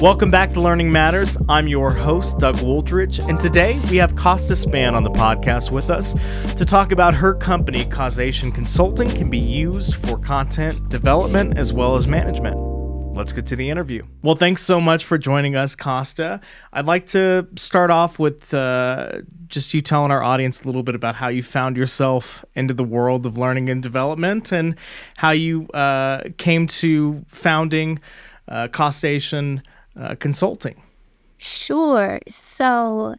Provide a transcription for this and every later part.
Welcome back to Learning Matters. I'm your host, Doug Wooldridge, and today we have Kausta Spann on the podcast with us to talk about her company, Kausation Consulting, can be used for content development as well as management. Let's get to the interview. Well, thanks so much for joining us, Kausta. I'd like to start off with just you telling our audience a little bit about how you found yourself into the world of learning and development and how you came to founding Kausation Consulting. Sure. So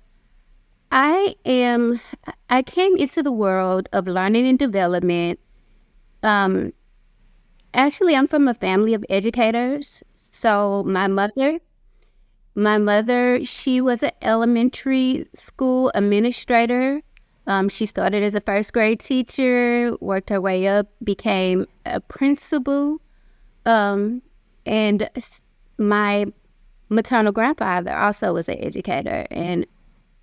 I came into the world of learning and development. Actually, I'm from a family of educators. So my mother, she was an elementary school administrator. She started as a first grade teacher, worked her way up, became a principal. And my maternal grandfather also was an educator and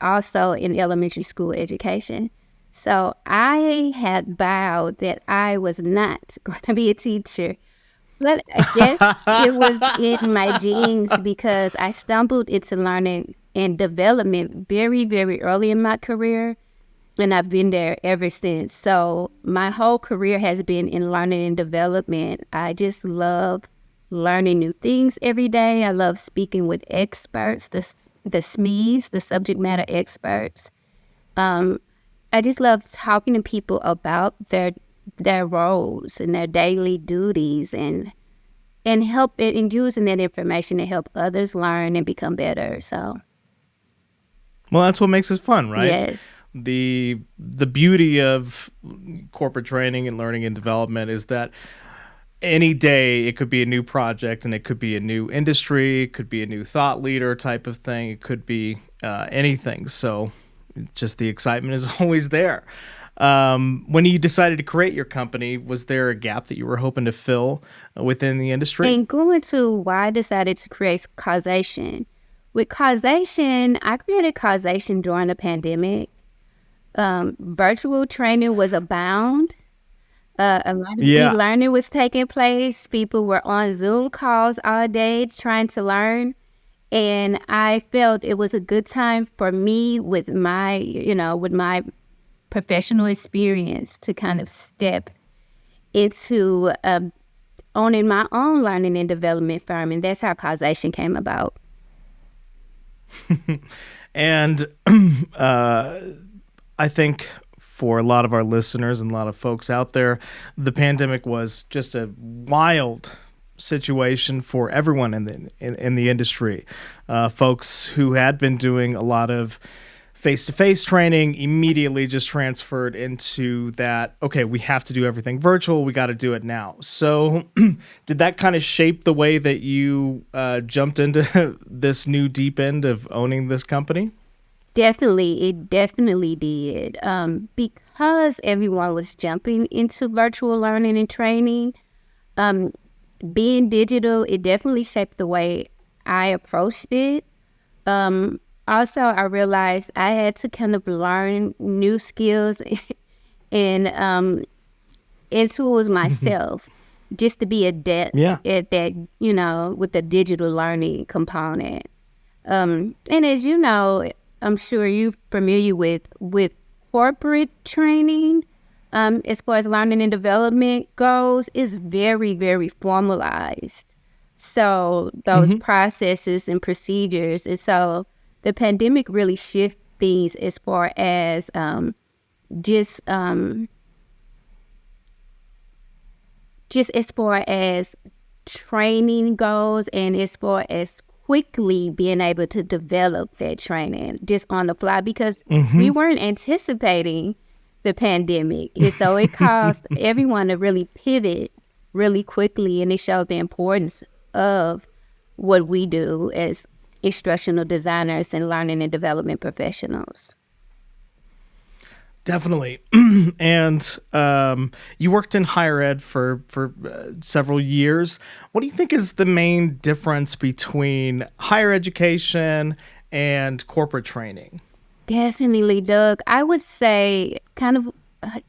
also in elementary school education. So I had vowed that I was not going to be a teacher. But I guess it was in my genes because I stumbled into learning and development very, very early in my career. And I've been there ever since. So my whole career has been in learning and development. I just love learning new things every day. I love speaking with experts, the SMEs, the subject matter experts. I just love talking to people about their roles and their daily duties and using that information to help others learn and become better. So, well, that's what makes it fun, right? Yes. The beauty of corporate training and learning and development is that any day it could be a new project and it could be a new industry, it could be a new thought leader type of thing, it could be anything. So just the excitement is always there. When you decided to create your company, was there a gap that you were hoping to fill within the industry? And going to why I decided to create Kausation. With Kausation, I created Kausation during the pandemic. Virtual training was abound. A lot of e-learning was taking place. People were on Zoom calls all day trying to learn. And I felt it was a good time for me with my professional experience to kind of step into owning my own learning and development firm. And that's how Kausation came about. And I think for a lot of our listeners and a lot of folks out there, the pandemic was just a wild situation for everyone in the industry. Folks who had been doing a lot of face-to-face training immediately just transferred into that, okay, we have to do everything virtual, we got to do it now. So did that kind of shape the way that you jumped into this new deep end of owning this company? Definitely, it definitely did. Because everyone was jumping into virtual learning and training, being digital, it definitely shaped the way I approached it. Also, I realized I had to kind of learn new skills and tools myself just to be adept at that, with the digital learning component. And as you know, I'm sure you're familiar with corporate training, as far as learning and development goes, is very, very formalized. So those processes and procedures. And so the pandemic really shifted things as far as just as far as training goes and as far as quickly being able to develop that training just on the fly because we weren't anticipating the pandemic. And so it caused everyone to really pivot really quickly, and it showed the importance of what we do as instructional designers and learning and development professionals. Definitely. And you worked in higher ed for several years. What do you think is the main difference between higher education and corporate training? Definitely, Doug. I would say, kind of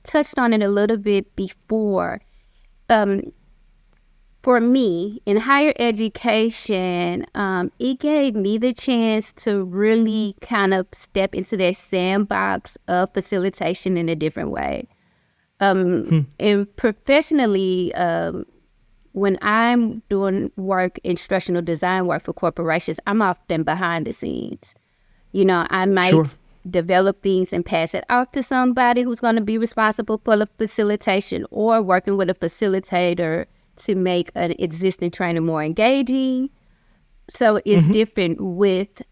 touched on it a little bit before. for me in higher education, it gave me the chance to really kind of step into that sandbox of facilitation in a different way. And professionally, when I'm doing instructional design work for corporations, I'm often behind the scenes. I might Sure. develop things and pass it off to somebody who's going to be responsible for the facilitation, or working with a facilitator to make an existing training more engaging. So it's different with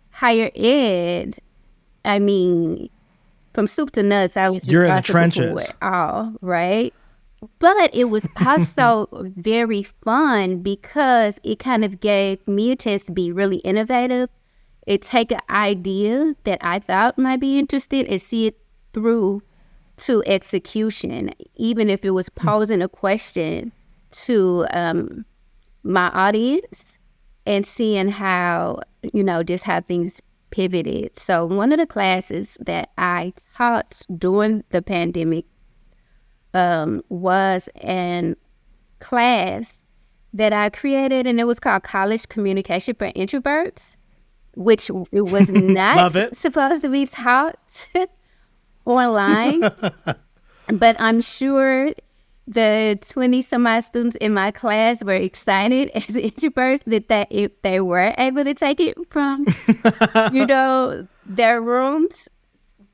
higher ed. I mean, from soup to nuts, I was You're in the responsible for trenches. it all, right? But it was also very fun because it kind of gave me a chance to be really innovative. It take an idea that I thought might be interesting and see it through to execution, even if it was posing a question to my audience and seeing how, just how things pivoted. So one of the classes that I taught during the pandemic was an class that I created, and it was called College Communication for Introverts, which it was not Love it. supposed to be taught online. But I'm sure the 20 some odd students in my class were excited as introverts that if they were able to take it from, their rooms.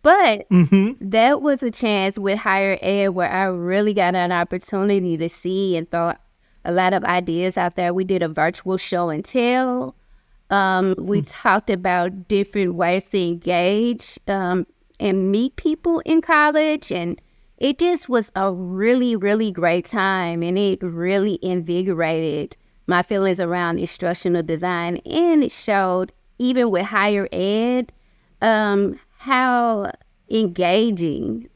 But that was a chance with higher ed where I really got an opportunity to see and throw a lot of ideas out there. We did a virtual show and tell. We talked about different ways to engage and meet people in college. And it just was a really, really great time. And it really invigorated my feelings around instructional design. And it showed, even with higher ed, how engaging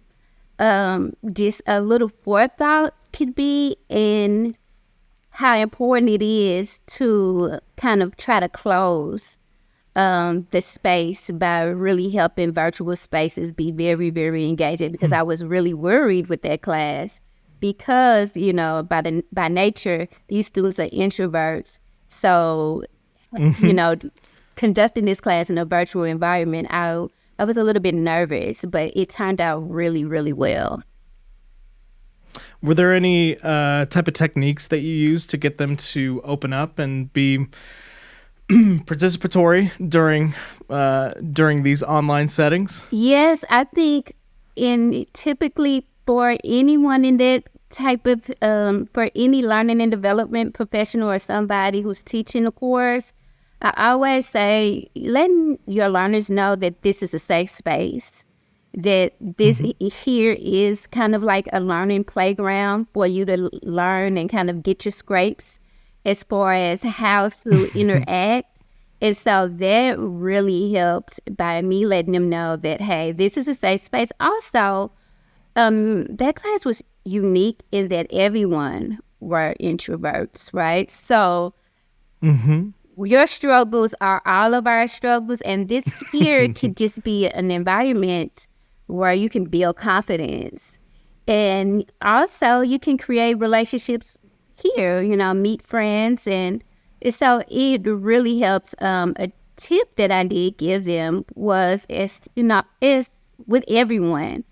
just a little forethought could be, and how important it is to kind of try to close the space by really helping virtual spaces be very, very engaging. Because I was really worried with that class because, by nature, these students are introverts. So, conducting this class in a virtual environment, I was a little bit nervous, but it turned out really, really well. Were there any type of techniques that you used to get them to open up and be participatory during these online settings? Yes, I think typically for anyone in that type of, for any learning and development professional or somebody who's teaching a course, I always say, letting your learners know that this is a safe space, that this here is kind of like a learning playground for you to learn and kind of get your scrapes as far as how to interact. And so that really helped by me letting them know that, hey, this is a safe space. Also, that class was unique in that everyone were introverts, right? So your struggles are all of our struggles, and this here could just be an environment where you can build confidence. And also you can create relationships here, meet friends. And so it really helps. A tip that I did give them was, as with everyone,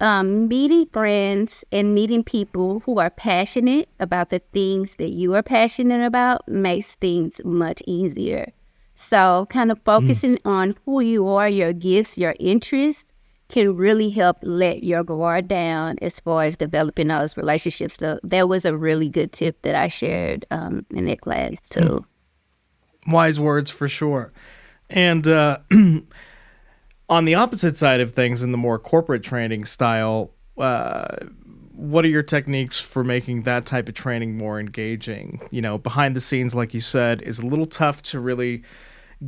meeting friends and meeting people who are passionate about the things that you are passionate about makes things much easier. So kind of focusing on who you are, your gifts, your interests, can really help let your guard down as far as developing those relationships. So that was a really good tip that I shared in that class too. Wise words for sure. And on the opposite side of things, in the more corporate training style, what are your techniques for making that type of training more engaging? Behind the scenes, like you said, is a little tough to really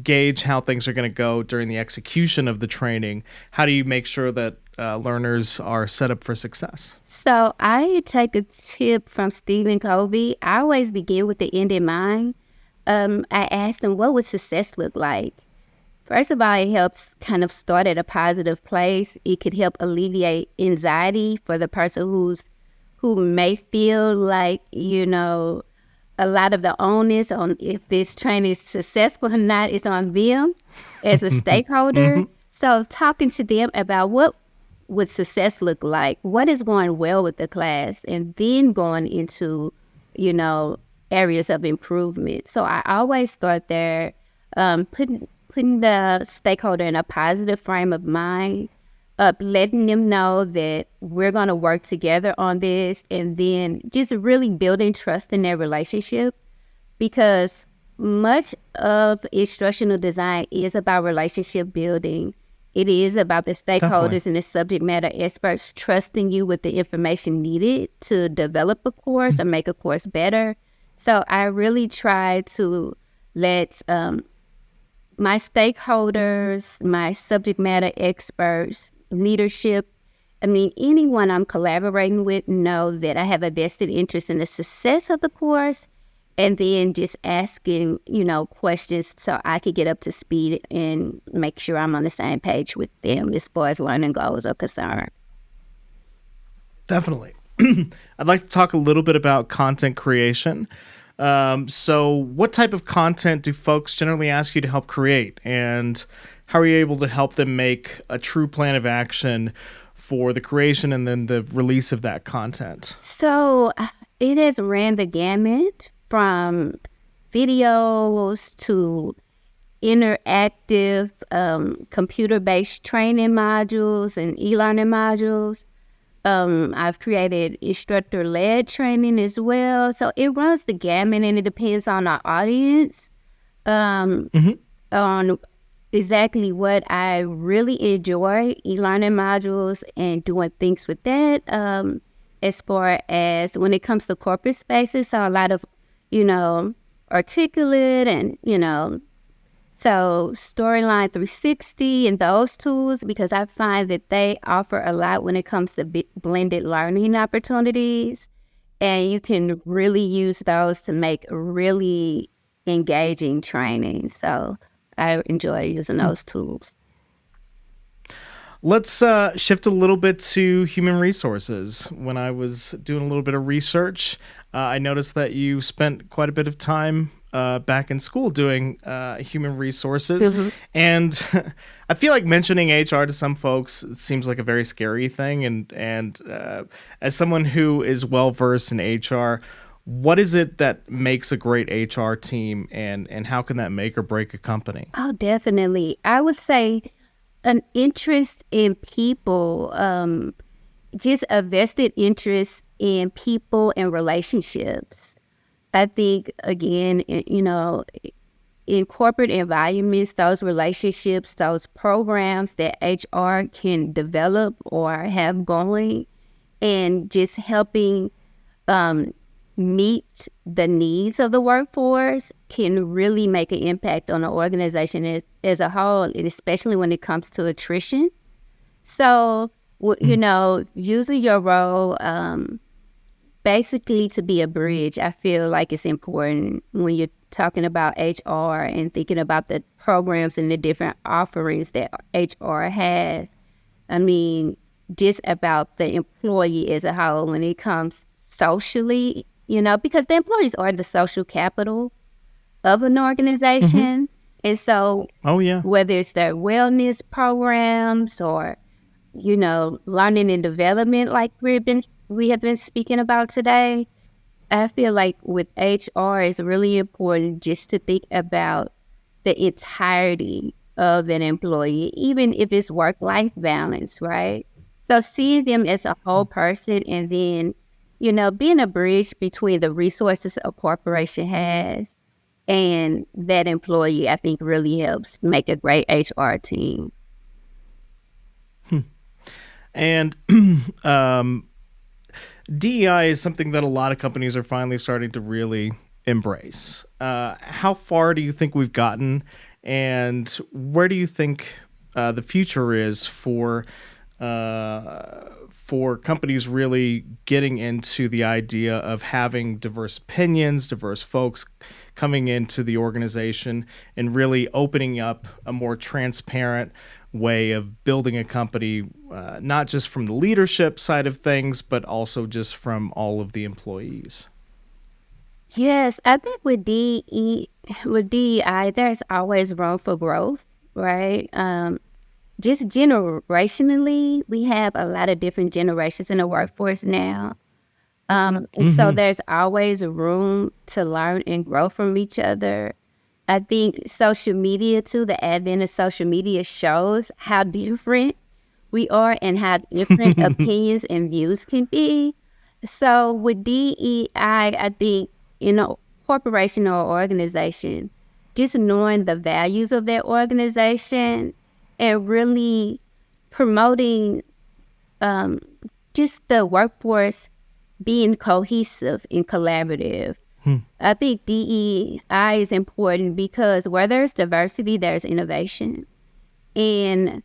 gauge how things are going to go during the execution of the training. How do you make sure that learners are set up for success? So I take a tip from Stephen Covey. I always begin with the end in mind. I ask them, what would success look like? First of all, it helps kind of start at a positive place. It could help alleviate anxiety for the person who may feel like, a lot of the onus on if this training is successful or not is on them as a stakeholder. So talking to them about what would success look like, what is going well with the class, and then going into, areas of improvement. So I always start there, putting the stakeholder in a positive frame of mind, letting them know that we're going to work together on this, and then just really building trust in their relationship, because much of instructional design is about relationship building. It is about the stakeholders Definitely. and the subject matter experts trusting you with the information needed to develop a course or make a course better. So I really try to let my stakeholders, my subject matter experts, leadership, anyone I'm collaborating with know that I have a vested interest in the success of the course, and then just asking, questions so I could get up to speed and make sure I'm on the same page with them as far as learning goals are concerned. Definitely. I'd like to talk a little bit about content creation. So what type of content do folks generally ask you to help create, and how are you able to help them make a true plan of action for the creation and then the release of that content? So it has ran the gamut from videos to interactive computer-based training modules and e-learning modules. I've created instructor-led training as well. So it runs the gamut, and it depends on our audience, on exactly what I really enjoy, e-learning modules and doing things with that. As far as when it comes to corporate spaces, so a lot of, articulate and, so Storyline 360 and those tools, because I find that they offer a lot when it comes to blended learning opportunities. And you can really use those to make really engaging training. So I enjoy using those tools. Let's shift a little bit to human resources. When I was doing a little bit of research, I noticed that you spent quite a bit of time back in school doing human resources. And I feel like mentioning HR to some folks seems like a very scary thing. And as someone who is well-versed in HR, what is it that makes a great HR team, and how can that make or break a company? Oh, definitely. I would say an interest in people, just a vested interest in people and relationships. I think, again, in corporate environments, those relationships, those programs that HR can develop or have going, and just helping meet the needs of the workforce can really make an impact on the organization as a whole, and especially when it comes to attrition. So, using your role basically to be a bridge, I feel like it's important when you're talking about HR and thinking about the programs and the different offerings that HR has. Just about the employee as a whole when it comes socially, because the employees are the social capital of an organization. And so whether it's their wellness programs or, learning and development like we have been speaking about today, I feel like with HR, it's really important just to think about the entirety of an employee, even if it's work-life balance, right? So seeing them as a whole person, and then, being a bridge between the resources a corporation has and that employee, I think really helps make a great HR team. And DEI is something that a lot of companies are finally starting to really embrace. How far do you think we've gotten, and where do you think the future is for companies really getting into the idea of having diverse opinions, diverse folks coming into the organization, and really opening up a more transparent way of building a company, not just from the leadership side of things, but also just from all of the employees? Yes, I think with DEI, there's always room for growth, right? Just generationally, we have a lot of different generations in the workforce now. And so there's always room to learn and grow from each other. I think social media too, the advent of social media shows how different we are and how different opinions and views can be. So with DEI, I think, corporation or organization, just knowing the values of that organization and really promoting just the workforce being cohesive and collaborative. I think DEI is important because where there's diversity, there's innovation. And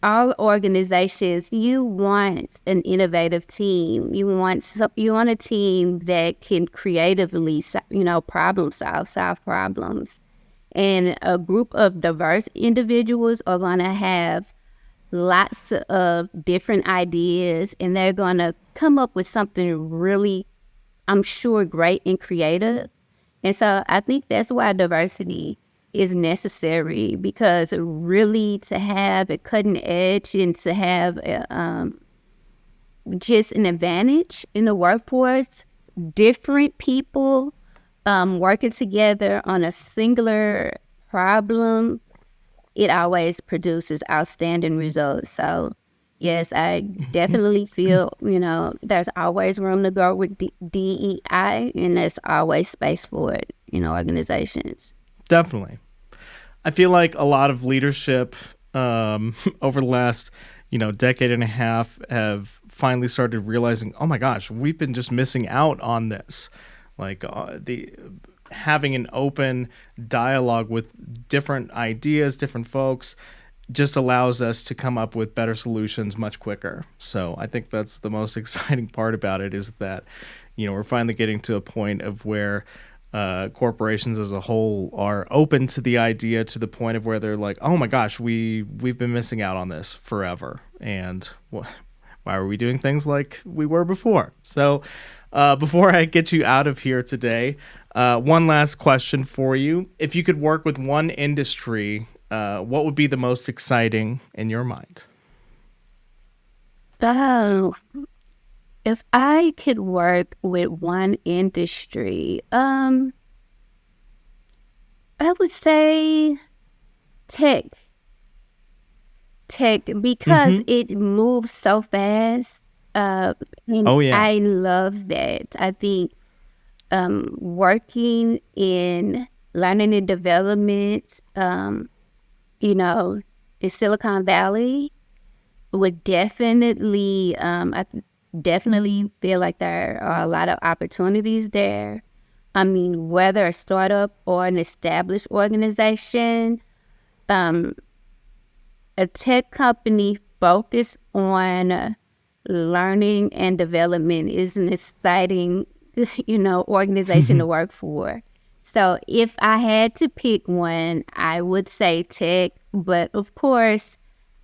all organizations, you want an innovative team. You want a team that can creatively, problem solve problems. And a group of diverse individuals are going to have lots of different ideas, and they're going to come up with something really, I'm sure, great and creative. And so I think that's why diversity is necessary, because really to have a cutting edge and to have just an advantage in the workforce, different people working together on a singular problem, it always produces outstanding results. So yes, I definitely feel, there's always room to grow with DEI, and there's always space for it in organizations. Definitely. I feel like a lot of leadership over the last, decade and a half have finally started realizing, oh my gosh, we've been just missing out on this. Like having an open dialogue with different ideas, different folks, just allows us to come up with better solutions much quicker. So I think that's the most exciting part about it, is that, we're finally getting to a point of where corporations as a whole are open to the idea, to the point of where they're like, oh my gosh, we've been missing out on this forever. And why are we doing things like we were before? So before I get you out of here today, one last question for you. If you could work with one industry, what would be the most exciting in your mind? Oh, if I could work with one industry, I would say tech. Because it moves so fast. And I love that. I think working in learning and development, in Silicon Valley would definitely, I definitely feel like there are a lot of opportunities there. I mean, whether a startup or an established organization, a tech company focused on learning and development is an exciting, organization to work for. So if I had to pick one, I would say tech. But of course,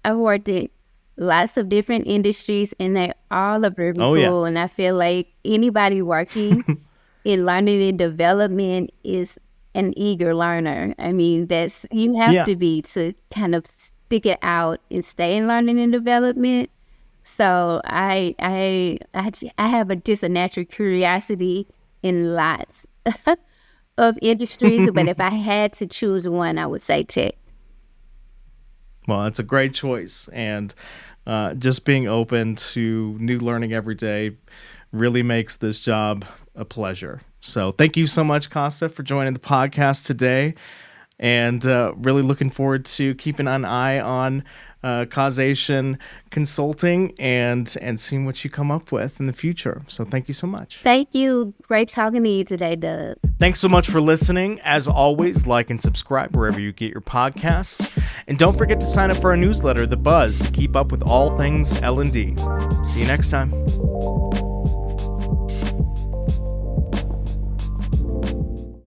I've worked in lots of different industries, and they all are very cool. And I feel like anybody working in learning and development is an eager learner. I mean, you have to be to kind of stick it out and stay in learning and development. So I have just a natural curiosity in lots of industries, but if I had to choose one, I would say tech. Well, that's a great choice, and just being open to new learning every day really makes this job a pleasure. So thank you so much, Kausta, for joining the podcast today, and really looking forward to keeping an eye on Kausation Consulting and seeing what you come up with in the future. So thank you so much. Thank you. Great talking to you today, Doug. Thanks so much for listening. As always, like and subscribe wherever you get your podcasts. And don't forget to sign up for our newsletter, The Buzz, to keep up with all things L&D. See you next time.